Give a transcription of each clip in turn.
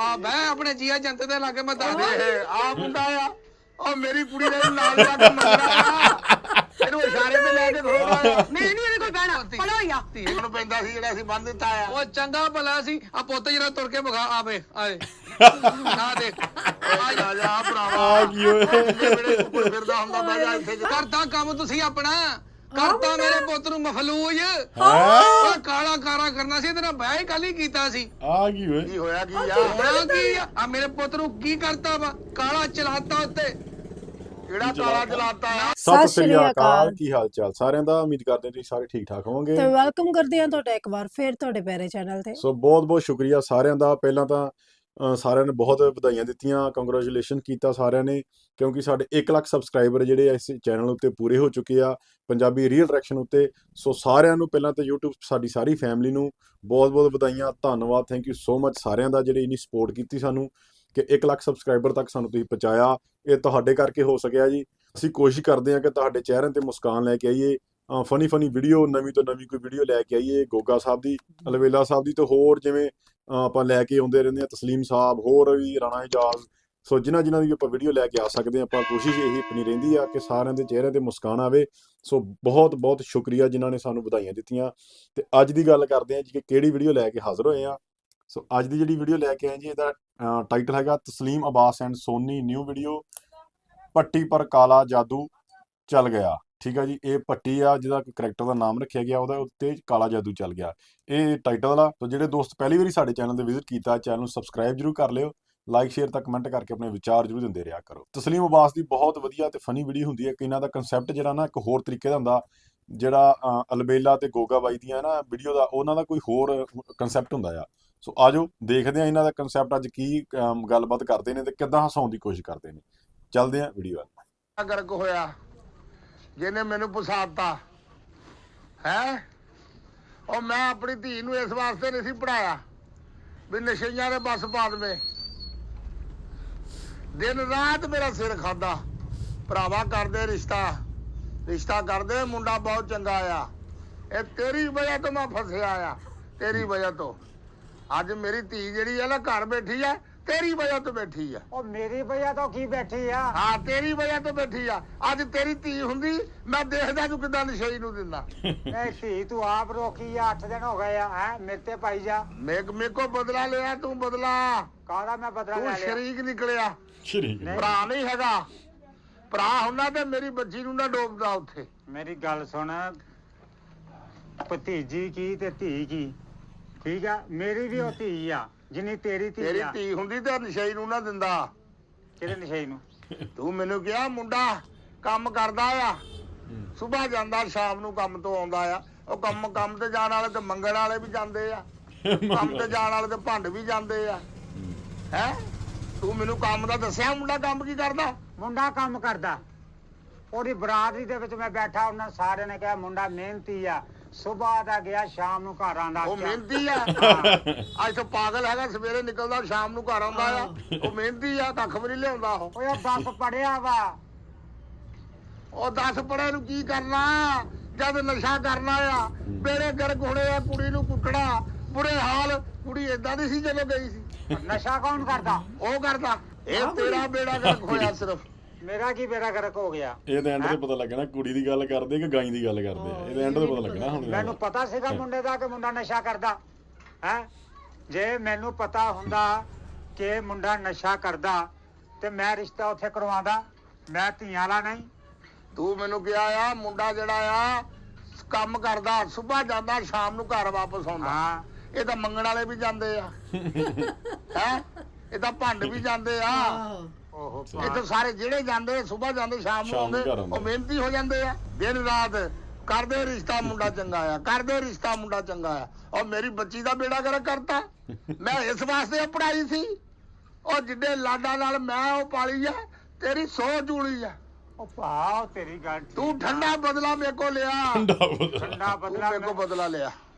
ਆ ਬਹਿ ਆਪਣੇ ਜੀਆ ਜੰਤ ਦੇ ਲਾਗੇ ਮੈਂ ਦੱਸ ਆ ਮੁੰਡਾ ਆ ਉਹ ਮੇਰੀ ਕੁੜੀ ਦੇ ਨਾਲ ਜਾ ਕੇ ਮੰਗਦਾ ਇਹਨੂੰ ਇਸ਼ਾਰੇ ਤੇ ਲੈ ਕੇ ਖੋਦਾ ਨਹੀਂ ਇਹਦੇ ਕੋਲ ਬਹਿਣਾ ਪੜੋ ਯਾ ਇਹਨੂੰ ਪੈਂਦਾ ਸੀ ਜਿਹੜਾ ਅਸੀਂ ਬੰਨ ਦਿੱਤਾ ਆ ਉਹ ਚੰਗਾ ਭਲਾ ਸੀ ਆ ਪੁੱਤ ਜਿਹੜਾ ਤੁਰ ਕੇ ਵਿਖਾ ਆਵੇ ਆਏ ਆ ਦੇਖ ਆ ਜਾ ਜਾ ਭਰਾਵਾ ਆ ਕੀ ਓਏ ਜਿਹੜੇ ਕੋਈ ਫਿਰਦਾ ਹੁੰਦਾ ਬਹਿ ਜਾ ਇੱਥੇ ਕਰਦਾ ਕੰਮ ਤੁਸੀਂ ਆਪਣਾ ਕਰਤਾ ਮੇਰੇ ਪੁੱਤ ਨੂੰ ਮਫਲੂਜ ਹੈ ਉਹ ਕਾਲਾ ਕਾਰਾ ਕਰਨਾ ਸੀ ਇਹਦੇ ਨਾਲ ਵਿਆਹ ਹੀ ਕੱਲ ਹੀ ਕੀਤਾ ਸੀ ਆ ਕੀ ਓਏ ਕੀ ਹੋਇਆ ਕੀ ਆ ਹੋਇਆ ਕੀ ਆ ਮੇਰੇ ਪੁੱਤ ਨੂੰ ਕੀ ਕਰਤਾ ਵਾ ਕਾਲਾ ਚਲਾਤਾ ਉੱਤੇ ਕਿਹੜਾ ਕਾਲਾ ਚਲਾਤਾ ਆ ਸਤਿ ਸ੍ਰੀ ਅਕਾਲ ਕੀ ਹਾਲ ਚਾਲ ਸਾਰਿਆਂ ਦਾ ਉਮੀਦ ਕਰਦੇ ਹਾਂ ਤੁਸੀਂ ਸਾਰੇ ਠੀਕ ਠਾਕ ਹੋਵੋਗੇ ਤੇ ਵੈਲਕਮ ਕਰਦੇ ਹਾਂ ਤੁਹਾਡਾ ਇੱਕ ਵਾਰ ਫੇਰ ਤੁਹਾਡੇ ਪਿਆਰੇ ਚੈਨਲ ਤੇ ਸੋ ਬਹੁਤ ਬਹੁਤ ਸ਼ੁਕਰੀਆ ਸਾਰਿਆਂ ਦਾ ਪਹਿਲਾਂ ਤਾਂ ਸਾਰਿਆਂ ਨੇ ਬਹੁਤ ਵਧਾਈਆਂ ਦਿੱਤੀਆਂ ਕੰਗ੍ਰੈਚੁਲੇਸ਼ਨ ਕੀਤਾ ਸਾਰਿਆਂ ਨੇ ਕਿਉਂਕਿ ਸਾਡੇ 1 ਲੱਖ ਸਬਸਕ੍ਰਾਈਬਰ ਜਿਹੜੇ ਇਸ ਚੈਨਲ ਉੱਤੇ ਪੂਰੇ ਹੋ ਚੁੱਕੇ ਆ ਪੰਜਾਬੀ ਰੀਅਲ ਰਿਐਕਸ਼ਨ ਉੱਤੇ ਸੋ ਸਾਰਿਆਂ ਨੂੰ ਪਹਿਲਾਂ ਤਾਂ YouTube ਸਾਡੀ ਸਾਰੀ ਫੈਮਿਲੀ ਨੂੰ ਬਹੁਤ ਬਹੁਤ ਵਧਾਈਆਂ ਧੰਨਵਾਦ ਥੈਂਕ ਯੂ ਸੋ ਮਚ ਸਾਰਿਆਂ ਦਾ ਜਿਹੜੇ ਇੰਨੀ ਸਪੋਰਟ ਕੀਤੀ ਸਾਨੂੰ ਕਿ 1 ਲੱਖ ਸਬਸਕ੍ਰਾਈਬਰ ਤੱਕ ਸਾਨੂੰ ਤੁਸੀਂ ਪਹੁੰਚਾਇਆ ਇਹ ਤੁਹਾਡੇ ਕਰਕੇ ਹੋ ਸਕਿਆ ਜੀ ਅਸੀਂ ਕੋਸ਼ਿਸ਼ ਕਰਦੇ ਹਾਂ ਕਿ ਤੁਹਾਡੇ ਚਿਹਰਿਆਂ ਤੇ ਮੁਸਕਾਨ ਲੈ ਕੇ ਆਈਏ ਫਨੀ ਵੀਡੀਓ ਨਵੀਂ ਤੋਂ ਨਵੀਂ ਕੋਈ ਵੀਡੀਓ ਲੈ ਕੇ ਆਈਏ ਗੋਗਾ ਸਾਹਿਬ ਦੀ ਅਲਵੇਲਾ ਸਾਹਿਬ ਦੀ ਤੇ ਹੋਰ ਜਿਵੇਂ ਆਪਾਂ ਲੈ ਕੇ ਆਉਂਦੇ ਰਹਿੰਦੇ ਆ ਤਸਲੀਮ ਸਾਹਿਬ ਹੋਰ ਵੀ ਰਾਣਾ ਇਜਾਜ਼ ਸੋ ਜਿਨ੍ਹਾਂ ਦੀ ਆਪਾਂ ਵੀਡੀਓ ਲੈ ਕੇ ਆ ਸਕਦੇ ਹਾਂ ਆਪਾਂ ਕੋਸ਼ਿਸ਼ ਇਹੀ ਆਪਣੀ ਰਹਿੰਦੀ ਆ ਕਿ ਸਾਰਿਆਂ ਦੇ ਚਿਹਰੇ ਤੇ ਮੁਸਕਾਨ ਆਵੇ ਸੋ ਬਹੁਤ ਬਹੁਤ ਸ਼ੁਕਰੀਆ ਜਿਨ੍ਹਾਂ ਨੇ ਸਾਨੂੰ ਵਧਾਈਆਂ ਦਿੱਤੀਆਂ ਤੇ ਅੱਜ ਦੀ ਗੱਲ ਕਰਦੇ ਹਾਂ ਜੀ ਕਿ ਕਿਹੜੀ ਵੀਡੀਓ ਲੈ ਕੇ ਹਾਜ਼ਰ ਹੋਏ ਆ ਸੋ ਅੱਜ ਦੀ ਜਿਹੜੀ ਵੀਡੀਓ ਲੈ ਕੇ ਆਏ ਜੀ ਇਹਦਾ ਟਾਈਟਲ ਹੈਗਾ Tasleem Abbas and Soni new video ਪੱਟੀ ਪਰ ਕਾਲਾ ਜਾਦੂ ਚੱਲ ਗਿਆ ਠੀਕ ਆ ਜੀ ਇਹ ਪੱਟੀ ਆ ਜਿਹਦਾ ਕਰੈਕਟਰ ਦਾ ਨਾਮ ਰੱਖਿਆ ਗਿਆ ਉਹਦਾ ਉੱਤੇ ਕਾਲਾ ਜਾਦੂ ਚੱਲ ਗਿਆ ਇਹ ਟਾਈਟਲ ਆ ਤਾਂ ਜਿਹੜੇ ਦੋਸਤ ਪਹਿਲੀ ਵਾਰੀ ਸਾਡੇ ਚੈਨਲ ਤੇ ਵਿਜ਼ਿਟ ਕੀਤਾ ਚੈਨਲ ਨੂੰ ਸਬਸਕ੍ਰਾਈਬ ਜਰੂਰ ਕਰ ਲਿਓ ਲਾਈਕ ਸ਼ੇਅਰ ਤਾਂ ਕਮੈਂਟ ਕਰਕੇ ਆਪਣੇ ਵਿਚਾਰ ਜਰੂਰ ਦਿੰਦੇ ਰਿਹਾ ਕਰੋ ਤਸਲੀਮ ਅਬਾਸ ਦੀ ਬਹੁਤ ਵਧੀਆ ਤੇ ਫਨੀ ਵੀਡੀਓ ਹੁੰਦੀ ਹੈ ਕਿ ਇਹਨਾਂ ਦਾ ਕਨਸੈਪਟ ਜਿਹੜਾ ਨਾ ਇੱਕ ਹੋਰ ਤਰੀਕੇ ਦਾ ਹੁੰਦਾ ਜਿਹੜਾ ਅਲਬੇਲਾ ਤੇ ਗੋਗਾ ਬਾਈ ਦੀਆਂ ਨਾ ਵੀਡੀਓ ਦਾ ਉਹਨਾਂ ਦਾ ਕੋਈ ਹੋਰ ਕਨਸੈਪਟ ਹੁੰਦਾ ਆ ਸੋ ਆਜੋ ਦੇਖਦੇ ਆ ਇਹਨਾਂ ਦਾ ਕਨਸੈਪਟ ਅੱਜ ਕੀ ਗੱਲਬਾਤ ਕਰਦੇ ਨੇ ਤੇ ਕਿੱਦਾਂ ਹਸਾਉਣ ਦੀ ਕੋਸ਼ਿਸ਼ ਕਰਦੇ ਨੇ ਚੱਲਦੇ ਆ ਵੀਡੀਓ ਵੱਲ ਗਰਕ ਹੋਇਆ ਜਿਹਨੇ ਮੈਨੂੰ ਫਸਾਤਾ ਹੈ ਉਹ ਮੈਂ ਆਪਣੀ ਧੀ ਨੂੰ ਇਸ ਵਾਸਤੇ ਨਹੀਂ ਸੀ ਪੜਾਇਆ ਵੀ ਨਸ਼ਈਆਂ ਦੇ ਬਸ ਪਾ ਦੇਵੇ ਦਿਨ ਰਾਤ ਮੇਰਾ ਸਿਰ ਖਾਦਾ ਭਰਾਵਾ ਕਰਦੇ ਰਿਸ਼ਤਾ ਕਰਦੇ ਮੁੰਡਾ ਬਹੁਤ ਚੰਗਾ ਆ ਇਹ ਤੇਰੀ ਵਜ੍ਹਾ ਤੋਂ ਮੈਂ ਫਸਿਆ ਆ ਤੇਰੀ ਵਜ੍ਹਾ ਤੋਂ ਅੱਜ ਮੇਰੀ ਧੀ ਜਿਹੜੀ ਆ ਨਾ ਘਰ ਬੈਠੀ ਆ ਤੇਰੀ ਵਜ੍ਹਾ ਤੋਂ ਬੈਠੀ ਆ ਉਹ ਮੇਰੀ ਵਜ੍ਹਾ ਤੋਂ ਕੀ ਬੈਠੀ ਆ ਹਾਂ ਤੇਰੀ ਵਜ੍ਹਾ ਤੋਂ ਬੈਠੀ ਆ ਅੱਜ ਤੇਰੀ ਧੀ ਹੁੰਦੀ ਮੈਂ ਦੇਖਦਾ ਤੂੰ ਕਿੱਦਾਂ ਨਸ਼ਈ ਨੂੰ ਦਿੰਦਾ ਨਹੀਂ ਧੀ ਤੂੰ ਆਪ ਰੋਕੀ ਆ 8 ਦਿਨ ਹੋ ਗਏ ਆ ਹੈ ਮੇਰੇ ਤੇ ਪਾਈ ਜਾ ਮੇਰੇ ਕੋ ਬਦਲਾ ਲਿਆ ਤੂੰ ਬਦਲਾ ਕਾਹਦਾ ਮੈਂ ਬਦਲਾ ਤੂੰ ਲੈ ਲਿਆ ਸ਼ਰੀਕ ਨਿਕਲਿਆ ਸ਼ਰੀਕ ਭਰਾ ਨਹੀਂ ਹੈਗਾ ਭਰਾ ਹੁੰਦਾ ਤੇ ਮੇਰੀ ਬੱਚੀ ਨੂੰ ਨਾ ਡੋਬਦਾ ਉੱਥੇ ਮੇਰੀ ਗੱਲ ਸੁਣ ਭਤੀਜੀ ਕੀ ਤੇ ਧੀ ਕੀ ਠੀਕ ਆ ਮੇਰੀ ਵੀ ਉਹ ਧੀ ਆ ਜਿੰਨੀ ਤੇਰੀ ਧੀ ਤੇਰੀ ਆ ਧੀ ਹੁੰਦੀ ਤੇ ਨਸ਼ਈ ਨੂੰ ਨਾ ਦਿੰਦਾ ਕਿਹਦੇ ਨਸ਼ਈ ਨੂੰ ਤੂੰ ਮੈਨੂੰ ਕਿਹਾ ਮੁੰਡਾ ਕੰਮ ਕਰਦਾ ਆ ਸਵੇਰ ਜਾਂਦਾ ਸ਼ਾਮ ਨੂੰ ਕੰਮ ਤੋਂ ਆਉਂਦਾ ਆ ਉਹ ਕੰਮ ਤੇ ਜਾਣ ਵਾਲੇ ਤੇ ਮੰਗਣ ਵਾਲੇ ਵੀ ਜਾਂਦੇ ਆ ਕੰਮ ਤੇ ਜਾਣ ਵਾਲੇ ਤੇ ਭੰਡ ਵੀ ਜਾਂਦੇ ਆ ਹੈ ਤੂੰ ਮੈਨੂੰ ਕੰਮ ਦਾ ਦੱਸਿਆ ਮੁੰਡਾ ਕੰਮ ਕੀ ਕਰਦਾ ਮੁੰਡਾ ਕੰਮ ਕਰਦਾ ਉਹਦੀ ਬਰਾਦਰੀ ਦੇ ਵਿੱਚ ਮੈਂ ਬੈਠਾ ਉਹਨਾਂ ਸਾਰਿਆਂ ਨੇ ਕਿਹਾ ਮੁੰਡਾ ਮਿਹਨਤੀ ਆ ਸਵੇਰ ਦਾ ਗਿਆ ਸ਼ਾਮ ਨੂੰ ਘਰ ਆਂਦਾ ਉਹ ਮਿਹਨਤੀ ਆ ਅੱਜ ਤੋਂ ਪਾਗਲ ਹੈਗਾ ਸਵੇਰੇ ਨਿਕਲਦਾ ਸ਼ਾਮ ਨੂੰ ਘਰ ਆਉਂਦਾ ਆ ਉਹ ਮਿਹਨਤੀ ਆ ਕੱਖ ਵੀ ਨਹੀਂ ਲਿਆਉਂਦਾ ਉਹ 10 ਪੜਿਆ ਵਾ ਉਹ 10 ਪੜੇ ਨੂੰ ਕੀ ਕਰਨਾ ਜਦ ਨਸ਼ਾ ਕਰਨਾ ਆ ਬੇੜੇ ਗਰਕ ਹੋਣੇ ਆ ਕੁੜੀ ਨੂੰ ਕੁੱਟਣਾ ਬੁਰੇ ਹਾਲ ਕੁੜੀ ਏਦਾਂ ਦੀ ਸੀ ਜਦੋਂ ਗਈ ਸੀ ਨਸ਼ਾ ਕੌਣ ਕਰਦਾ ਉਹ ਕਰਦਾ ਇਹ ਤੇਰਾ ਬੇੜਾ ਗਰਕ ਹੋਇਆ ਸਿਰਫ ਮੇਰਾ ਕੀ ਬੇੜਾ ਗਰਕ ਹੋ ਗਿਆ ਇਹ ਤਾਂ ਐਂਡ ਤੇ ਪਤਾ ਲੱਗਣਾ ਕੁੜੀ ਦੀ ਗੱਲ ਕਰਦੇ ਕਿ ਗਾਈ ਦੀ ਗੱਲ ਕਰਦੇ ਆ ਇਹਦੇ ਐਂਡ ਤੇ ਪਤਾ ਲੱਗਣਾ ਹੁਣ ਮੈਨੂੰ ਪਤਾ ਸੀਗਾ ਮੁੰਡੇ ਦਾ ਕਿ ਮੁੰਡਾ ਨਸ਼ਾ ਕਰਦਾ ਹੈ ਜੇ ਮੈਨੂੰ ਪਤਾ ਹੁੰਦਾ ਕਿ ਮੁੰਡਾ ਨਸ਼ਾ ਕਰਦਾ ਤੇ ਮੈਂ ਰਿਸ਼ਤਾ ਉੱਥੇ ਕਰਵਾਉਂਦਾ ਮੈਂ ਧੀਆਂ ਵਾਲਾ ਨਹੀਂ ਤੂੰ ਮੈਨੂੰ ਕਿਹਾ ਆ ਮੁੰਡਾ ਜਿਹੜਾ ਆ ਕੰਮ ਕਰਦਾ ਸਵੇਰ ਜਾਂਦਾ ਸ਼ਾਮ ਨੂੰ ਘਰ ਵਾਪਸ ਆਉਂਦਾ ਹਾਂ ਇਹ ਤਾਂ ਮੰਗਣ ਵਾਲੇ ਵੀ ਜਾਂਦੇ ਆ ਹੈ ਇਹ ਤਾਂ ਭੰਡ ਵੀ ਜਾਂਦੇ ਆ ਓਹੋ ਇਹ ਤਾਂ ਸਾਰੇ ਜਿਹੜੇ ਜਾਂਦੇ ਸਵੇਰ ਜਾਂਦੇ ਸ਼ਾਮ ਨੂੰ ਆਉਂਦੇ ਉਹ ਮਿਹਨਤੀ ਹੋ ਜਾਂਦੇ ਆ ਦਿਨ ਰਾਤ ਕਰਦੇ ਰਿਸ਼ਤਾ ਮੁੰਡਾ ਚੰਗਾ ਆ ਕਰਦੇ ਰਿਸ਼ਤਾ ਮੁੰਡਾ ਚੰਗਾ ਆ ਔਰ ਮੇਰੀ ਬੱਚੀ ਦਾ ਬੇੜਾ ਗਰਕ ਕਰਤਾ ਮੈਂ ਇਸ ਵਾਸਤੇ ਪੜਾਈ ਸੀ ਉਹ ਜਿੱਡੇ ਲਾਡਾਂ ਨਾਲ ਮੈਂ ਉਹ ਪਾਲੀ ਆ ਤੇਰੀ ਸੋਚ ਜੂਲੀ ਆ ਉਹ ਭਾ ਤੇਰੀ ਗੱਲ ਤੂੰ ਠੰਡਾ ਬਦਲਾ ਮੇਰੇ ਕੋ ਲਿਆ ਠੰਡਾ ਬਦਲਾ ਮੇਰੇ ਕੋ ਬਦਲਾ ਲਿਆ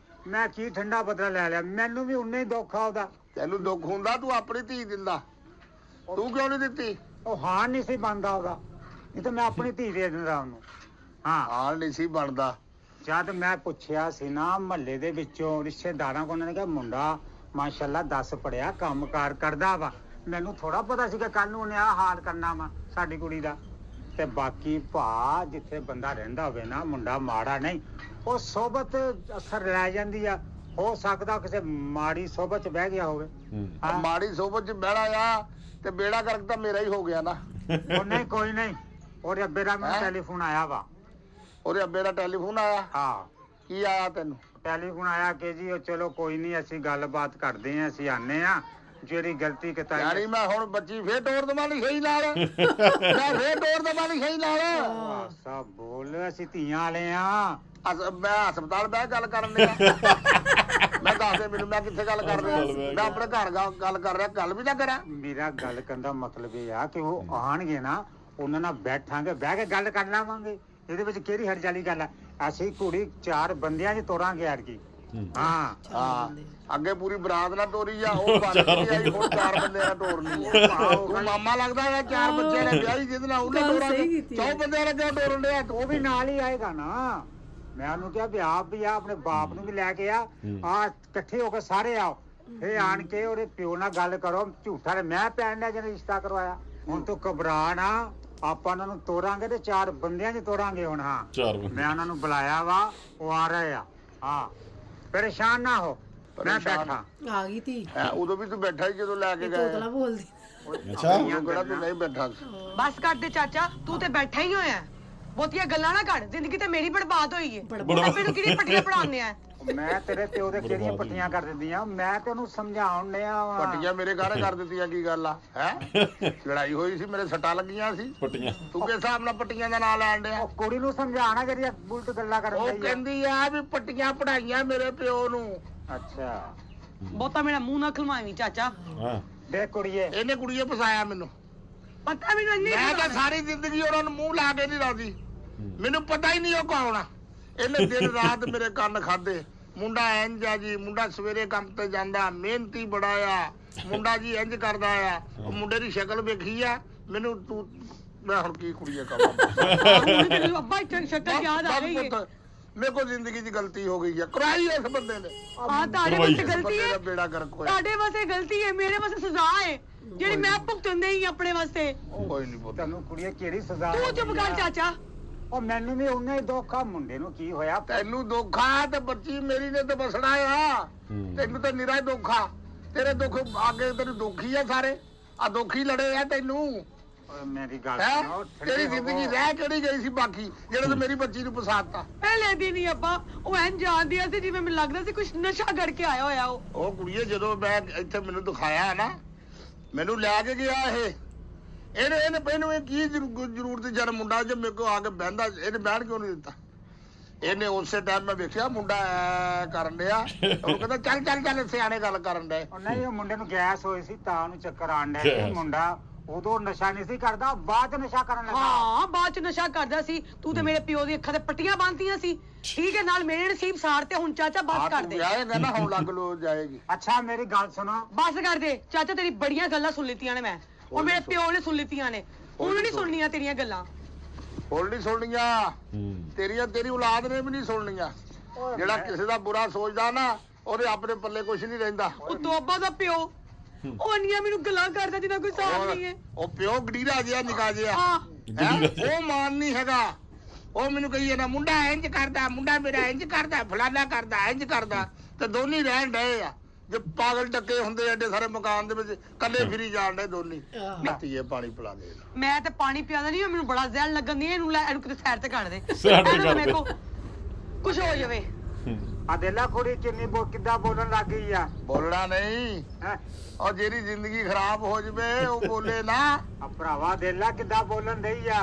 ਮੈਂ ਕੀ ਠੰਡਾ ਬਦਲਾ ਲੈ ਲਿਆ ਮੈਨੂੰ ਵੀ ਉਨਾ ਹੀ ਦੁੱਖ ਆ ਉਹਦਾ ਤੈਨੂੰ ਦੁੱਖ ਹੁੰਦਾ ਤੂੰ ਆਪਣੀ ਧੀ ਦਿੰਦਾ ਤੂੰ ਕਿਉਂ ਨਹੀਂ ਦਿੱਤੀ ਉਹ ਹਾਂ ਨਹੀਂ ਸੀ ਬਣਦਾ ਉਹਦਾ ਨਹੀਂ ਤਾਂ ਮੈਂ ਆਪਣੀ ਧੀ ਦੇ ਦਿੰਦਾ ਉਹਨੂੰ ਹਾਂ ਹਾਲ ਨਹੀਂ ਸੀ ਬਣਦਾ ਜਦ ਮੈਂ ਪੁੱਛਿਆ ਸੀ ਨਾ ਮਹੱਲੇ ਦੇ ਵਿੱਚੋਂ ਰਿਸ਼ਤੇਦਾਰਾਂ ਕੋਲ ਉਹਨਾਂ ਨੇ ਕਿਹਾ ਮੁੰਡਾ ਮਾਸ਼ਾਅੱਲਾ 10 ਪੜਿਆ ਕੰਮਕਾਰ ਕਰਦਾ ਵਾ ਮੈਨੂੰ ਥੋੜਾ ਪਤਾ ਸੀ ਕਿ ਕੱਲ ਨੂੰ ਉਹਨੇ ਆਹ ਹਾਲ ਕਰਨਾ ਵਾ ਸਾਡੀ ਕੁੜੀ ਦਾ ਤੇ ਬਾਕੀ ਭਾ ਜਿੱਥੇ ਬੰਦਾ ਰਹਿੰਦਾ ਹੋਵੇ ਨਾ ਮੁੰਡਾ ਮਾੜਾ ਨਹੀਂ ਉਹ ਸੋਬਤ ਅਸਰ ਲੈ ਜਾਂਦੀ ਆ ਹੋ ਸਕਦਾ ਕਿਸੇ ਮਾੜੀ ਸੋਬਤ ਚ ਬਹਿ ਗਿਆ ਹੋਵੇ ਆ ਮਾੜੀ ਸੋਬਤ ਚ ਬਹਿਣਾ ਆ ਤੇ ਬੇੜਾ ਕਰਕੇ ਤਾਂ ਮੇਰਾ ਹੀ ਹੋ ਗਿਆ ਨਾ ਉਹ ਨਹੀਂ ਕੋਈ ਨਹੀਂ ਉਹਦੇ ਅੱਬੇ ਦਾ ਮੈਨੂੰ ਟੈਲੀਫੋਨ ਆਇਆ ਵਾ ਉਹਦੇ ਅੱਬੇ ਦਾ ਟੈਲੀਫੋਨ ਆਇਆ ਹਾਂ ਕੀ ਆਇਆ ਤੈਨੂੰ ਟੈਲੀਫੋਨ ਆਇਆ ਕਿ ਜੀ ਉਹ ਚਲੋ ਕੋਈ ਨਹੀਂ ਅਸੀਂ ਗੱਲਬਾਤ ਕਰਦੇ ਆਂ ਅਸੀਂ ਆਨੇ ਆ ਜਿਹੜੀ ਗਲਤੀ ਕਿਤਾ ਯਾਰੀ ਮੈਂ ਹੁਣ ਬੱਚੀ ਫੇਰ ਟੋਰ ਦਵਾਂ ਨਹੀਂ ਸਹੀ ਨਾਲ ਮੈਂ ਫੇਰ ਟੋਰ ਦਵਾਂ ਨਹੀਂ ਸਹੀ ਨਾਲ ਸਭ ਬੋਲ ਅਸੀਂ ਧੀਆਂ ਵਾਲੇ ਆ ਮੈਂ ਹਸਪਤਾਲ ਬਹਿ ਗੱਲ ਕਰਨ ਡਿਆ ਮੈਂ ਦੱਸ ਦੇ ਮੈਨੂੰ ਮੈਂ ਕਿੱਥੇ ਗੱਲ ਕਰ ਰਿਹਾ ਮੈਂ ਆਪਣੇ ਘਰ ਗੱਲ ਕਰ ਰਿਹਾ ਗੱਲ ਵੀ ਤਾਂ ਕਰਾਂ ਮੇਰਾ ਗੱਲ ਕਰਨ ਦਾ ਮਤਲਬ ਇਹ ਆ ਕਿ ਉਹ ਆਣਗੇ ਨਾ ਉਹਨਾਂ ਨਾਲ ਬੈਠਾਂਗੇ ਬਹਿ ਕੇ ਗੱਲ ਕਰ ਲਾਵਾਂਗੇ ਇਹਦੇ ਵਿੱਚ ਕਿਹੜੀ ਹਰਜਾਲੀ ਗੱਲ ਆ ਅਸੀਂ ਕੁੜੀ 4 ਬੰਦਿਆਂ 'ਚ ਤੋਰਾਂਗੇ ਅਰਗੀ ਹਾਂ ਹਾਂ ਅੱਗੇ ਪੂਰੀ ਬਰਾਤ ਨਾਲ ਤੋਰੀ ਆ ਉਹ ਬਣ ਗਈ ਆਈ ਹੁਣ 4 ਬੰਦਿਆਂ ਨਾਲ ਤੋਰਨੀ ਤੂੰ ਮਾਮਾ ਲੱਗਦਾ ਹੈ 4 ਬੱਚਿਆਂ ਨੇ ਵਿਆਹੀ ਜਿਹਦੇ ਨਾਲ ਉਹਨੇ ਤੋਰਾਂਗੇ 4 ਬੰਦਿਆਂ ਨਾਲ ਕਿਉਂ ਤੋਰਨ ਡਿਆ ਉਹ ਵੀ ਨਾਲ ਹੀ ਆਏਗਾ ਨਾ ਮੈਂ ਉਹਨੂੰ ਕਿਹਾ ਵੀ ਆਪ ਵੀ ਆ ਆਪਣੇ ਬਾਪ ਨੂੰ ਵੀ ਲੈ ਕੇ ਆ ਇਕੱਠੇ ਹੋ ਕੇ ਸਾਰੇ ਆਓ ਇਹ ਆਣ ਕੇ ਉਹਦੇ ਪਿਓ ਨਾਲ ਗੱਲ ਕਰੋ ਝੂਠਾ ਮੈਂ ਪੈਣ ਦਾ ਜਿਹਨੇ ਰਿਸ਼ਤਾ ਕਰਵਾਇਆ ਹੁਣ ਤੂੰ ਘਬਰਾ ਨਾ ਆਪਾਂ ਉਹਨਾਂ ਨੂੰ ਤੋਰਾਂਗੇ ਤੇ 4 ਬੰਦਿਆਂ 'ਚ ਤੋਰਾਂਗੇ ਹੁਣ ਹਾਂ 4 ਬੰਦੇ ਮੈਂ ਉਹਨਾਂ ਨੂੰ ਬੁਲਾਇਆ ਵਾ ਉਹ ਆ ਰਹੇ ਆ ਹਾਂ ਪਰੇਸ਼ਾਨ ਨਾ ਹੋ ਮੈਂ ਬੈਠਾ ਆ ਗਈ ਤੀ ਉਦੋਂ ਵੀ ਤੂੰ ਬੈਠਾ ਹੀ ਜਦੋਂ ਲੈ ਕੇ ਗਏ ਤੋਤਲਾ ਬੋਲਦੀ ਅੱਛਾ ਕਿਹੜਾ ਤੂੰ ਨਹੀਂ ਬੈਠਾ ਬਸ ਕਰ ਦੇ ਚਾਚਾ ਤੂੰ ਤੇ ਬੈਠਾ ਹੀ ਹੋਇਆ ਬਹੁਤੀਆਂ ਗੱਲਾਂ ਨਾ ਕਰ ਜ਼ਿੰਦਗੀ ਤੇ ਮੇਰੀ ਬਰਬਾਦ ਹੋਈ ਏ ਮੈਨੂੰ ਕਿਹੜੀ ਪੱਟੀਆਂ ਪੜਾਉਂਦੇ ਆ ਮੈਂ ਤੇਰੇ ਪਿਓ ਦੇ ਕਿਹੜੀਆਂ ਪੱਟੀਆਂ ਕਰ ਦਿੰਦੀਆਂ ਮੈਂ ਤੈਨੂੰ ਸਮਝਾਉਣ ਡਿਆ ਵਾਂ ਪੱਟੀਆਂ ਮੇਰੇ ਘਰ ਕਰ ਦਿੱਤੀਆਂ ਕੀ ਗੱਲ ਆ ਹੈ ਲੜਾਈ ਹੋਈ ਸੀ ਮੇਰੇ ਸੱਟਾਂ ਲੱਗੀਆਂ ਸੀ ਪੱਟੀਆਂ ਤੂੰ ਕਿਸ ਹਿਸਾਬ ਨਾਲ ਪੱਟੀਆਂ ਦਾ ਨਾਂ ਲੈਣ ਡਿਆ ਉਹ ਕੁੜੀ ਨੂੰ ਸਮਝਾਣਾ ਜਿਹੜੀ ਉਲਟ ਗੱਲਾਂ ਕਰਨ ਉਹ ਡਈ ਆ ਕਹਿੰਦੀ ਆ ਵੀ ਪੱਟੀਆਂ ਪੜਾਈਆਂ ਮੇਰੇ ਪਿਓ ਨੂੰ ਅੱਛਾ ਬਹੁਤਾ ਮੇਰਾ ਮੂੰਹ ਨਾ ਖਲਵਾਵੀਂ ਚਾਚਾ ਹਾਂ ਦੇਖ ਕੁੜੀਏ ਇਹਨੇ ਕੁੜੀਏ ਫਸਾਇਆ ਮੈਨੂੰ ਪਤਾ ਮੈਨੂੰ ਨਹੀਂ ਮੈਂ ਤਾਂ ਸਾਰੀ ਜ਼ਿੰਦਗੀ ਉਹਨਾਂ ਨੂੰ ਮੂੰਹ ਲਾ ਕੇ ਨਹੀਂ ਰਾਜੀ ਮੈਨੂੰ ਪਤਾ ਹੀ ਨਹੀਂ ਉਹ ਕੌਣ ਆ ਇਹਨੇ ਦਿਨ ਰਾਤ ਮੇਰੇ ਕੰਨ ਖਾਦੇ ਮੁੰਡਾ ਇੰਜ ਆ ਜੀ ਮੁੰਡਾ ਸਵੇਰੇ ਕੰਮ ਤੇ ਜਾਂਦਾ ਮਿਹਨਤੀ ਬੜਾ ਆ ਮੁੰਡਾ ਜੀ ਇੰਜ ਕਰਦਾ ਆ ਉਹ ਮੁੰਡੇ ਦੀ ਸ਼ਕਲ ਵੇਖੀ ਆ ਮੈਨੂੰ ਤੂੰ ਮੈਂ ਹੁਣ ਕੀ ਕੁੜੀਏ ਕਰਾਂ ਅੱਬਾ ਸ਼ਕਲ ਯਾਦ ਆ ਗਈ ਹੈ ਮੇਰੇ ਕੋਲ ਜ਼ਿੰਦਗੀ 'ਚ ਗਲਤੀ ਹੋ ਗਈ ਆ ਕਰਾਈ ਇਸ ਬੰਦੇ ਨੇ ਹਾਂ ਤੁਹਾਡੇ ਵਾਸਤੇ ਗਲਤੀ ਬੰਦੇ ਹੈ ਦਾ ਬੇੜਾ ਗਰਕ ਹੋਇਆ ਤੁਹਾਡੇ ਵਾਸਤੇ ਗਲਤੀ ਹੈ ਮੇਰੇ ਵਾਸਤੇ ਸਜ਼ਾ ਹੈ ਜਿਹੜੀ ਮੈਂ ਭੁਗਤਣ ਹੀ ਆਪਣੇ ਵਾਸਤੇ ਕੋਈ ਨਹੀਂ ਪੁੱਤ ਤੈਨੂੰ ਕੁੜੀਏ ਕਿਹੜੀ ਸਜ਼ਾ ਤੂੰ ਚੁੱਪ ਕਰ ਚਾਚਾ ਉਹ ਮੈਨੂੰ ਵੀ ਉਹਨੇ ਹੀ ਦੁੱਖ ਆ ਮੁੰਡੇ ਨੂੰ ਕੀ ਹੋਇਆ ਤੈਨੂੰ ਦੁੱਖ ਆ ਤੇ ਬੱਚੀ ਮੇਰੀ ਨੇ ਤੇ ਬਸਣਾ ਆ ਤੈਨੂੰ ਤਾਂ ਨਿਰਾ ਦੁੱਖ ਆ ਤੇਰੇ ਦੁੱਖ ਅੱਗੇ ਤੈਨੂੰ ਦੁੱਖ ਹੀ ਆ ਸਾਰੇ ਆ ਦੁੱਖ ਹੀ ਲੜੇ ਆ ਤੈਨੂੰ ਓਏ ਮੇਰੀ ਗੱਲ ਹੈ ਸੁਣੋ ਤੇਰੀ ਜ਼ਿੰਦਗੀ ਰਹਿ ਕਿਹੜੀ ਗਈ ਸੀ ਬਾਕੀ ਜਿਹੜੇ ਤੂੰ ਮੇਰੀ ਬੱਚੀ ਨੂੰ ਫਸਾਤਾ ਪਹਿਲੇ ਦਿਨ ਹੀ ਅੱਬਾ ਉਹ ਐਂ ਜਾਣਦੀ ਸੀ ਜਿਵੇਂ ਮੈਨੂੰ ਲੱਗਦਾ ਸੀ ਕੁਝ ਨਸ਼ਾ ਕਰਕੇ ਆਇਆ ਹੋਇਆ ਉਹ ਕੁੜੀਏ ਜਦੋਂ ਮੈਂ ਇੱਥੇ ਮੈਨੂੰ ਦਿਖਾਇਆ ਨਾ ਮੈਨੂੰ ਲੈ ਕੇ ਗਿਆ ਇਹਨੇ ਪਹਿਨੂੰ ਇਹ ਕੀ ਜ਼ਰੂਰਤ ਜਦ ਮੁੰਡਾ ਜੇ ਮੇਰੇ ਕੋਲ ਆ ਕੇ ਬਹਿੰਦਾ ਇਹਨੇ ਬਹਿਣ ਕਿਉਂ ਨਹੀਂ ਦਿੱਤਾ ਇਹਨੇ ਉਸੇ ਟਾਈਮ ਮੈਂ ਵੇਖਿਆ ਮੁੰਡਾ ਕਰਨ ਡਿਆ ਉਹ ਕਹਿੰਦਾ ਚੱਲ ਸਿਆਣੇ ਗੱਲ ਕਰਨ ਡਏ ਨਹੀਂ ਉਹ ਮੁੰਡੇ ਨੂੰ ਗੈਸ ਹੋਈ ਸੀ ਤਾਂ ਉਹਨੂੰ ਚੱਕਰ ਆਣ ਡਿਆ ਮੁੰਡਾ ਉਦੋਂ ਨਸ਼ਾ ਨਹੀਂ ਸੀ ਕਰਦਾ ਬਾਅਦ ਚ ਨਸ਼ਾ ਕਰਨ ਲੱਗਾ ਹਾਂ ਬਾਅਦ ਚ ਨਸ਼ਾ ਕਰਦਾ ਸੀ ਤੂੰ ਤੇ ਮੇਰੇ ਪਿਓ ਦੀ ਅੱਖਾਂ ਤੇ ਪੱਟੀਆਂ ਬੰਨ੍ਹਤੀਆਂ ਸੀ ਠੀਕ ਹੈ ਨਾਲ ਮੇਰੇ ਨਸੀਬ ਸਾੜ ਤੇ ਹੁਣ ਚਾਚਾ ਬਸ ਕਰ ਦੇ ਆਏਗਾ ਨਾ ਹੁਣ ਲੱਗ ਲੋ ਜਾਏਗੀ ਅੱਛਾ ਮੇਰੀ ਗੱਲ ਸੁਣੋ ਬਸ ਕਰ ਦੇ ਚਾਚਾ ਤੇਰੀ ਬੜੀਆਂ ਗੱਲਾਂ ਸੁਣ ਲਿੱਤੀਆਂ ਨੇ ਮੈਂ ਉਹ ਮੇਰੇ ਪਿਓ ਨੇ ਸੁਣ ਲਿੱਤੀਆਂ ਨੇ ਹੁਣ ਨਹੀਂ ਸੁਣਨੀਆਂ ਤੇਰੀਆਂ ਗੱਲਾਂ ਹੁਣ ਨਹੀਂ ਸੁਣਨੀਆਂ ਤੇਰੀ ਔਲਾਦ ਨੇ ਵੀ ਨਹੀਂ ਸੁਣਨੀਆਂ ਜਿਹੜਾ ਕਿਸੇ ਦਾ ਬੁਰਾ ਸੋਚਦਾ ਨਾ ਉਹਦੇ ਆਪਣੇ ਪੱਲੇ ਕੁਝ ਨਹੀਂ ਰਹਿੰਦਾ ਉਹ ਤੋਬਾ ਦਾ ਪਿਓ ਉਹ ਇੰਨੀਆਂ ਮੈਨੂੰ ਗੱਲਾਂ ਕਰਦਾ ਜਿੰਨਾ ਕੋਈ ਹਿਸਾਬ ਨਹੀਂ ਹੈ ਉਹ ਪਿਓ ਗੜੀਰਾ ਜਿਹਾ ਨਿਕਾ ਜਿਹਾ ਹਾਂ ਉਹ ਮਾਨ ਨਹੀਂ ਹੈਗਾ ਉਹ ਮੈਨੂੰ ਕਹੀ ਜਾਂਦਾ ਮੁੰਡਾ ਇੰਜ ਕਰਦਾ ਮੁੰਡਾ ਮੇਰਾ ਇੰਜ ਕਰਦਾ ਫਲਾਨਾ ਕਰਦਾ ਇੰਜ ਕਰਦਾ ਤੇ ਦੋਨੀ ਰਹਿਣ ਡਏ ਆ ਜੇ ਪਾਗਲ ਟੱਕੇ ਹੁੰਦੇ ਐਡੇ ਸਾਰੇ ਮਕਾਨ ਦੇ ਵਿੱਚ ਕੱਲੇ ਫਿਰੀ ਜਾਣ ਡਏ ਦੋਨੀ ਧੀਏ ਪਾਣੀ ਪਿਲਾ ਦੇ ਮੈਂ ਤੇ ਪਾਣੀ ਪਿਆਦਾ ਨਹੀਂ ਮੈਨੂੰ ਬੜਾ ਜ਼ਹਿਰ ਲੱਗਣ ਦੀ ਇਹਨੂੰ ਲੈ ਇਹਨੂੰ ਕਿਤੇ ਸਾਈਡ ਤੇ ਕੱਢ ਦੇ ਮੇਰੇ ਕੋ ਕੁਝ ਹੋ ਜਾਵੇ ਆ ਦੇਲਾ ਕੁੜੀ ਕਿੰਨੀ ਕਿੱਦਾਂ ਬੋਲਣ ਲੱਗ ਗਈ ਆ ਬੋਲਣਾ ਨਹੀਂ ਉਹ ਜਿਹੜੀ ਜ਼ਿੰਦਗੀ ਖਰਾਬ ਹੋ ਜਵੇ ਉਹ ਬੋਲੇ ਨਾ ਆ ਭਰਾਵਾ ਦੇਲਾ ਕਿੱਦਾਂ ਬੋਲਣ ਦਈ ਆ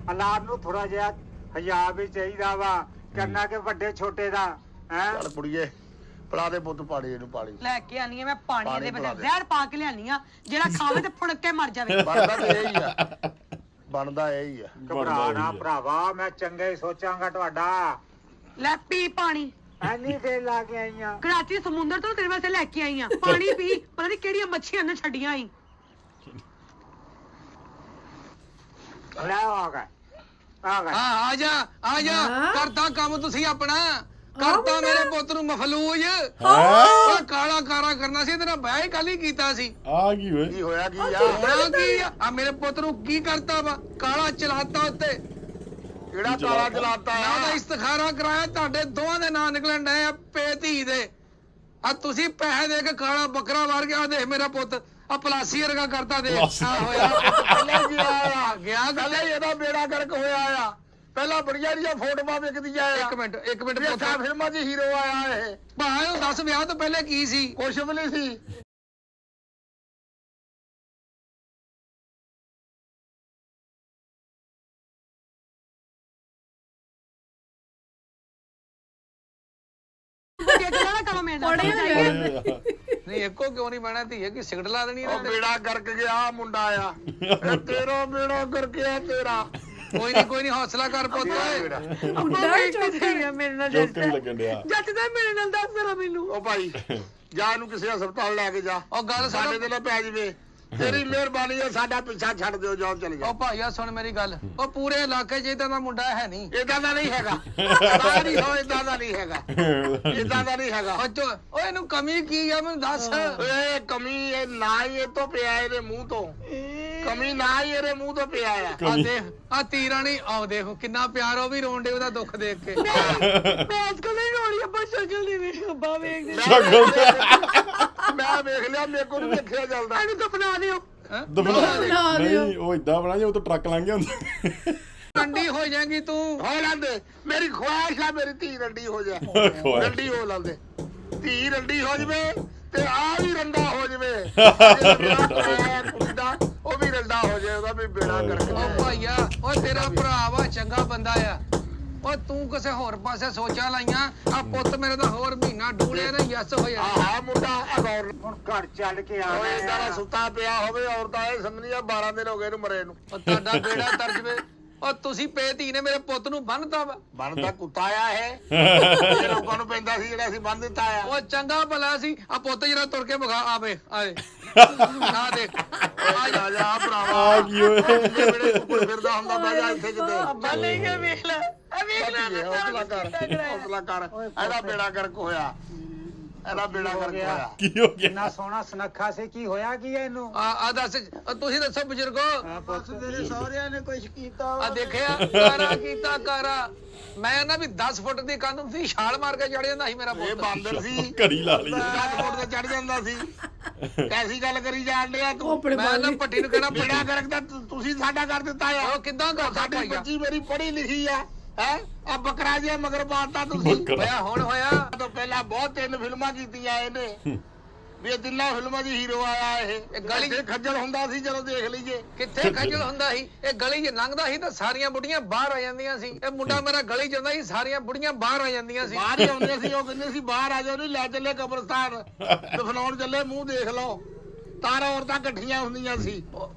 ਔਲਾਦ ਨੂੰ ਥੋੜਾ ਜਿਹਾ ਹਿਆ ਵੀ ਚਾਹੀਦਾ ਵਾ ਕਰਨਾ ਕਿ ਵੱਡੇ ਛੋਟੇ ਦਾ ਹੈ ਚੱਲ ਕੁੜੀਏ ਪਲਾ ਦੇ ਪੁੱਤ ਪਾਣੀ ਇਹਨੂੰ ਪਾਣੀ ਲੈ ਕੇ ਆਨੀ ਆ ਮੈਂ ਪਾਣੀ ਦੇ ਵਿੱਚ ਜ਼ਹਿਰ ਪਾ ਕੇ ਲਿਆਨੀ ਆ ਜਿਹੜਾ ਖਾਵੇ ਤੇ ਫੁਣਕ ਕੇ ਮਰ ਜਾਵੇ ਬਣਦਾ ਇਹੀ ਆ ਘਬਰਾ ਨਾ ਭਰਾਵਾ ਮੈਂ ਚੰਗਾ ਹੀ ਸੋਚਾਂਗਾ ਤੁਹਾਡਾ ਲੈ ਪੀ ਪਾਣੀ ਐਨੀ ਦੇ ਲਾ ਕੇ ਆਈਆਂ ਕਰਾਚੀ ਸਮੁੰਦਰ ਤੋਂ ਤੇਰੇ ਵਾਸਤੇ ਲੈ ਕੇ ਆਈ ਆ ਪਾਣੀ ਪੀ ਪਤਾ ਨਹੀਂ ਕਿਹੜੀਆਂ ਮੱਛੀਆਂ ਨੇ ਛੱਡੀਆਂ ਆਈ ਲੈ ਆ ਗਏ ਹਾਂ ਆ ਜਾ ਕਰਦਾ ਕੰਮ ਤੁਸੀਂ ਆਪਣਾ ਕਰਤਾ ਮੇਰੇ ਪੁੱਤ ਨੂੰ ਮਫਲੂਜ ਹੈ ਓਏ ਕਾਲਾ ਕਾਰਾ ਕਰਨਾ ਸੀ ਤੇਰਾ ਵਿਆਹ ਹੀ ਕੱਲ ਹੀ ਕੀਤਾ ਸੀ ਆ ਕੀ ਓਏ ਕੀ ਹੋਇਆ ਕੀ ਆ ਹੋਣਾ ਕੀ ਆ ਮੇਰੇ ਪੁੱਤ ਨੂੰ ਕੀ ਕਰਤਾ ਵਾ ਕਾਲਾ ਚਲਾਤਾ ਉੱਤੇ ਕਿਹੜਾ ਕਾਲਾ ਚਲਾਤਾ ਨਾ ਆ ਦਾ ਇਸਤਖਾਰਾ ਕਰਾਇਆ ਤੁਹਾਡੇ ਦੋਵਾਂ ਦੇ ਨਾਂ ਨਿਕਲਣ ਡਏ ਆ ਪੇ ਧੀ ਦੇ ਆ ਤੁਸੀਂ ਪੈਸੇ ਦੇ ਕੇ ਕਾਲਾ ਬੱਕਰਾ ਮਾਰ ਕੇ ਆ ਦੇਖ ਮੇਰਾ ਪੁੱਤ ਆ ਪਲਾਸੀ ਵਰਗਾ ਕਰਤਾ ਦੇ ਪਲਾਸੀ। ਆ ਹੋਇਆ ਪਹਿਲਾਂ ਗਿਆ ਆ ਗਿਆ ਗੱਲ ਪਹਿਲਾਂ ਹੀ ਇਹਦਾ ਬੇੜਾ ਗਰਕ ਹੋਇਆ ਆ ਪਹਿਲਾਂ ਬੜੀਆਂ ਜਿਹੜੀਆਂ ਫੋਟੋਆਂ ਵਿਕਦੀਆਂ ਆ ਇੱਕ ਮਿੰਟ ਪੁੱਤ ਵੇਖਾ ਫਿਲਮਾਂ 'ਚ ਹੀਰੋ ਆਇਆ ਇਹ ਭਾਵੇਂ ਉਹ ਦੱਸ ਵਿਆਹ ਤੋਂ ਪਹਿਲੇ ਕੀ ਸੀ ਕੁਛ ਵੀ ਨਹੀਂ ਸੀ ਇਹ ਗੱਲਾਂ ਨਾ ਕਰੋ ਮੇਰੇ ਨਾਲ ਨਹੀਂ ਇੱਕੋ ਕਿਉਂ ਨਹੀਂ ਬਣਾ ਧੀਏ ਕਿ ਸਿਗਰਟ ਲਾ ਦੇਣੀ ਉਹ ਇਹਨਾਂ ਬੇੜਾ ਗਰਕ ਗਿਆ ਮੁੰਡਾ ਆ ਇਹ ਤੇਰਾ ਬੇੜਾ ਗਰਕ ਆ ਤੇਰਾ ਕੋਈ ਨਹੀਂ ਹੌਸਲਾ ਕਰ ਪੁੱਤ ਓਏ ਮੁੰਡਾ ਚੋਕਰ ਮੇਰੇ ਨਾਲ ਜੋਕਰ ਹੀ ਲੱਗਣ ਡਿਆ ਜੱਟਦਾ ਮੇਰੇ ਨਾਲ ਦੱਸ ਜ਼ਰਾ ਮੈਨੂੰ ਉਹ ਭਾਈ ਜਾ ਇਹਨੂੰ ਕਿਸੇ ਹਸਪਤਾਲ ਲੈ ਕੇ ਜਾ ਉਹ ਗੱਲ ਸਾਡੇ ਸਾਡੇ ਤੇ ਨਾ ਪੈ ਜਵੇ ਤੇਰੀ ਮਿਹਰਬਾਨੀ ਹੈ ਸਾਡਾ ਪਿੱਛਾ ਛੱਡ ਦਿਓ ਜਾਓ ਚਲੇ ਉਹ ਜਾਓ ਭਾਈਆ ਸੁਣ ਮੇਰੀ ਗੱਲ ਉਹ ਪੂਰੇ ਇਲਾਕੇ 'ਚ ਇਦਾਂ ਦਾ ਮੁੰਡਾ ਹੈ ਨਹੀਂ ਇਦਾਂ ਦਾ ਨਹੀਂ ਹੈਗਾ ਸਾਰੀ ਹੋ ਇਦਾਂ ਦਾ ਨਹੀਂ ਹੈਗਾ ਇਦਾਂ ਦਾ ਨਹੀਂ ਹੈਗਾ ਓਏ ਇਹਨੂੰ ਕਮੀ ਕੀ ਆ ਮੈਨੂੰ ਦੱਸ ਓਏ ਕਮੀ ਇਹ ਨਾ ਹੀ ਇਹ ਤੋਂ ਪਿਆ ਇਹਦੇ ਮੂੰਹ ਤੋਂ ਕਮੀ ਨਾ ਹੀ ਇਹਦੇ ਮੂੰਹ ਤੋਂ ਪਿਆ ਆ ਆ ਦੇਖ ਆ ਤੀਰਾ ਨਹੀਂ ਆਓ ਦੇਖੋ ਕਿੰਨਾ ਪਿਆਰ ਉਹ ਵੀ ਰੋਣ ਡੇ ਉਹਦਾ ਦੁੱਖ ਦੇਖ ਕੇ ਮੈਂ ਇਸ ਕੋਲ ਨਹੀਂ ਰੋਣੀ ਅੱਬਾ ਸ਼ਕਲ ਦੀ ਮੇਰੀ ਅੱਬਾ ਵੇਖ ਦੇ ਮੈਂ ਵੇਖ ਲਿਆ ਮੇਰੇ ਕੋਲ ਨਹੀਂ ਵੇਖਿਆ ਚੱਲਦਾ ਇਹਨੂੰ ਦਫਨਾ ਦਿਓ ਹੈਂ? ਦਫਨਾ ਨਹੀਂ ਉਹ ਇਦਾਂ ਬਣਾ ਜੇ ਉਹ ਤੋਂ ਟਰੱਕ ਲੰਘ ਗਿਆ ਹੁੰਦਾ ਕੰਡੀ ਹੋ ਜਾਏਗੀ ਤੂੰ ਹੋ ਲੈਂਦੇ ਮੇਰੀ ਖੁਆਇਸ਼ ਆ ਮੇਰੀ ਧੀ ਰੰਡੀ ਹੋ ਜਾ ਖੁਆਇਸ਼। ਰੰਡੀ ਹੋ ਲੈਂਦੇ ਧੀ ਰੰਡੀ ਹੋ ਜਵੇ ਤੇ ਆ ਵੀ ਰੰਡਾ ਹੋ ਜਵੇ ਕੁੜੀ ਦਾ ਉਹ ਵੀ ਰੰਡਾ ਹੋ ਜਾਏ ਉਹਦਾ ਵੀ ਬੇੜਾ ਕਰਕੇ ਉਹ ਭਾਈਆ ਉਹ ਤੇਰਾ ਭਰਾ ਵਾ ਚੰਗਾ ਬੰਦਾ ਆ ਉਹ ਤੂੰ ਕਿਸੇ ਹੋਰ ਪਾਸੇ ਸੋਚਾਂ ਲਾਈਆਂ ਆ ਪੁੱਤ ਮੇਰੇ ਦਾ ਹੋਰ ਮਹੀਨਾ ਡੂਲਿਆ ਨਾ ਯਸ ਹੋ ਜਾਣਾ ਆਹ ਮੁੰਡਾ ਅਗੌਰ ਹੁਣ ਘਰ ਚੱਲ ਕੇ ਆ ਓਏ ਇਦਾਂ ਦਾ ਸੁੱਤਾ ਪਿਆ ਹੋਵੇ ਔਰਤਾਂ ਇਹ ਸਮਝੀਆਂ 12 ਦਿਨ ਹੋ ਗਏ ਇਹਨੂੰ ਮਰੇ ਨੂੰ ਉਹ ਤੁਹਾਡਾ ਬੇੜਾ ਤਰਜਵੇ ਉਹ ਤੁਸੀਂ ਪੇ ਧੀ ਨੇ ਮੇਰੇ ਪੁੱਤ ਨੂੰ ਬੰਨਤਾ ਵਾ ਬਣਦਾ ਕੁੱਤਾ ਆ ਇਹ ਲੋਕਾਂ ਨੂੰ ਪੈਂਦਾ ਸੀ ਜਿਹੜਾ ਅਸੀਂ ਬੰਨ ਦਿੱਤਾ ਆ ਉਹ ਚੰਗਾ ਭਲਾ ਸੀ ਆ ਪੁੱਤ ਜਿਹੜਾ ਤੁਰ ਕੇ ਵਿਖਾ ਆਵੇ ਆਏ ਆ ਦੇਖ ਆ ਜਾ ਜਾ ਭਰਾਵਾ ਆ ਕੀ ਓਏ ਜਿਹੜੇ ਕੁੱਕੜ ਫਿਰਦਾ ਹੁੰਦਾ ਬਹਿ ਜਾ ਇੱਥੇ ਕਿਤੇ ਅੱਬਾ ਲੈ ਕੇ ਵੇਖ ਲੈ ਆ ਵੇਖ ਲੈ ਹੌਸਲਾ ਕਰ ਹੌਸਲਾ ਕਰ ਇਹਦਾ ਬੇੜਾ ਗਰਕ ਹੋਇਆ ਇਹਦਾ ਬੇੜਾ ਗਰਕ ਹੋਇਆ ਕੀ ਹੋ ਗਿਆ ਕਿੰਨਾ ਸੋਹਣਾ ਸੁਨੱਖਾ ਸੀ ਕੀ ਹੋਇਆ ਕੀ ਹੈ ਇਹਨੂੰ ਆ ਦੱਸ ਤੁਸੀਂ ਦੱਸੋ ਬਜ਼ੁਰਗੋ ਤੇਰੇ ਸਹੁਰਿਆਂ ਨੇ ਕੁਝ ਕੀਤਾ ਆ ਦੇਖਿਆ ਕਾਰਾ ਕੀਤਾ ਕਾਰਾ ਮੈਂ ਨਾ ਵੀ 10 ਫੁੱਟ ਦੀ ਕੰਧ ਸੀ ਛਾਲ ਮਾਰ ਕੇ ਚੜ ਜਾਂਦਾ ਸੀ ਮੇਰਾ ਇਹ ਪੁੱਤ ਬਾਂਦਰ ਸੀ ਘੜੀ ਲਾ ਲਈ 10 ਫੁੱਟ ਤੇ ਚੜ ਜਾਂਦਾ ਸੀ ਕੈਸੀ ਗੱਲ ਕਰੀ ਜਾਣ ਡਿਆ ਤੂੰ ਆਪਣੇ ਮੈਂ ਨਾ ਪੱਟੀ ਨੂੰ ਕਹਿਣਾ ਬੇੜਾ ਗਰਕ ਦਾ ਤੁਸੀਂ ਸਾਡਾ ਕਰ ਦਿੱਤਾ ਆ ਉਹ ਕਿੱਦਾਂ ਕਰਦਾ ਸਾਡੀ ਭਾਈਆ ਬੱਚੀ ਮੇਰੀ ਪੜ੍ਹੀ ਲਿਖੀ ਆ ਹੈ ਆ ਬੱਕਰਾ ਜਿਹਾ ਮਗਰ ਪਾਤਾ ਤੁਸੀਂ ਹੋਇਆ ਹੁਣ ਹੋਇਆ ਤੋਂ ਪਹਿਲਾਂ ਬਹੁਤ 3 ਫਿਲਮਾਂ ਕੀਤੀਆਂ ਇਹਨੇ ਵੀ ਇਹ ਤਿੰਨਾਂ ਫਿਲਮਾਂ 'ਚ ਹੀਰੋ ਆਇਆ ਇਹ ਗਲੀ 'ਚ ਖੱਜਲ ਹੁੰਦਾ ਸੀ ਜਦੋਂ ਦੇਖ ਲਈਏ ਕਿੱਥੇ ਖੱਜਲ ਹੁੰਦਾ ਸੀ ਇਹ ਗਲੀ 'ਚ ਲੰਘਦਾ ਸੀ ਤਾਂ ਸਾਰੀਆਂ ਬੁੱਢੀਆਂ ਬਾਹਰ ਆ ਜਾਂਦੀਆਂ ਸੀ ਇਹ ਮੁੰਡਾ ਮੇਰਾ ਗਲੀ 'ਚ ਜਾਂਦਾ ਸੀ ਸਾਰੀਆਂ ਬੁੱਢੀਆਂ ਬਾਹਰ ਆ ਜਾਂਦੀਆਂ ਸੀ ਬਾਹਰ ਹੀ ਆਉਂਦੇ ਸੀ ਉਹ ਕਹਿੰਦੇ ਸੀ ਬਾਹਰ ਆ ਜਾਓ ਨਹੀਂ ਲੈ ਚੱਲੇ ਕਬਰਸਤਾਨ ਦਫਨਾਉਣ ਚੱਲੇ ਮੂੰਹ ਦੇਖ ਲਓ ਤਾਰਾ ਔਰਤਾਂ ਇਕੱਠੀਆਂ ਹੁੰਦੀਆਂ ਸੀ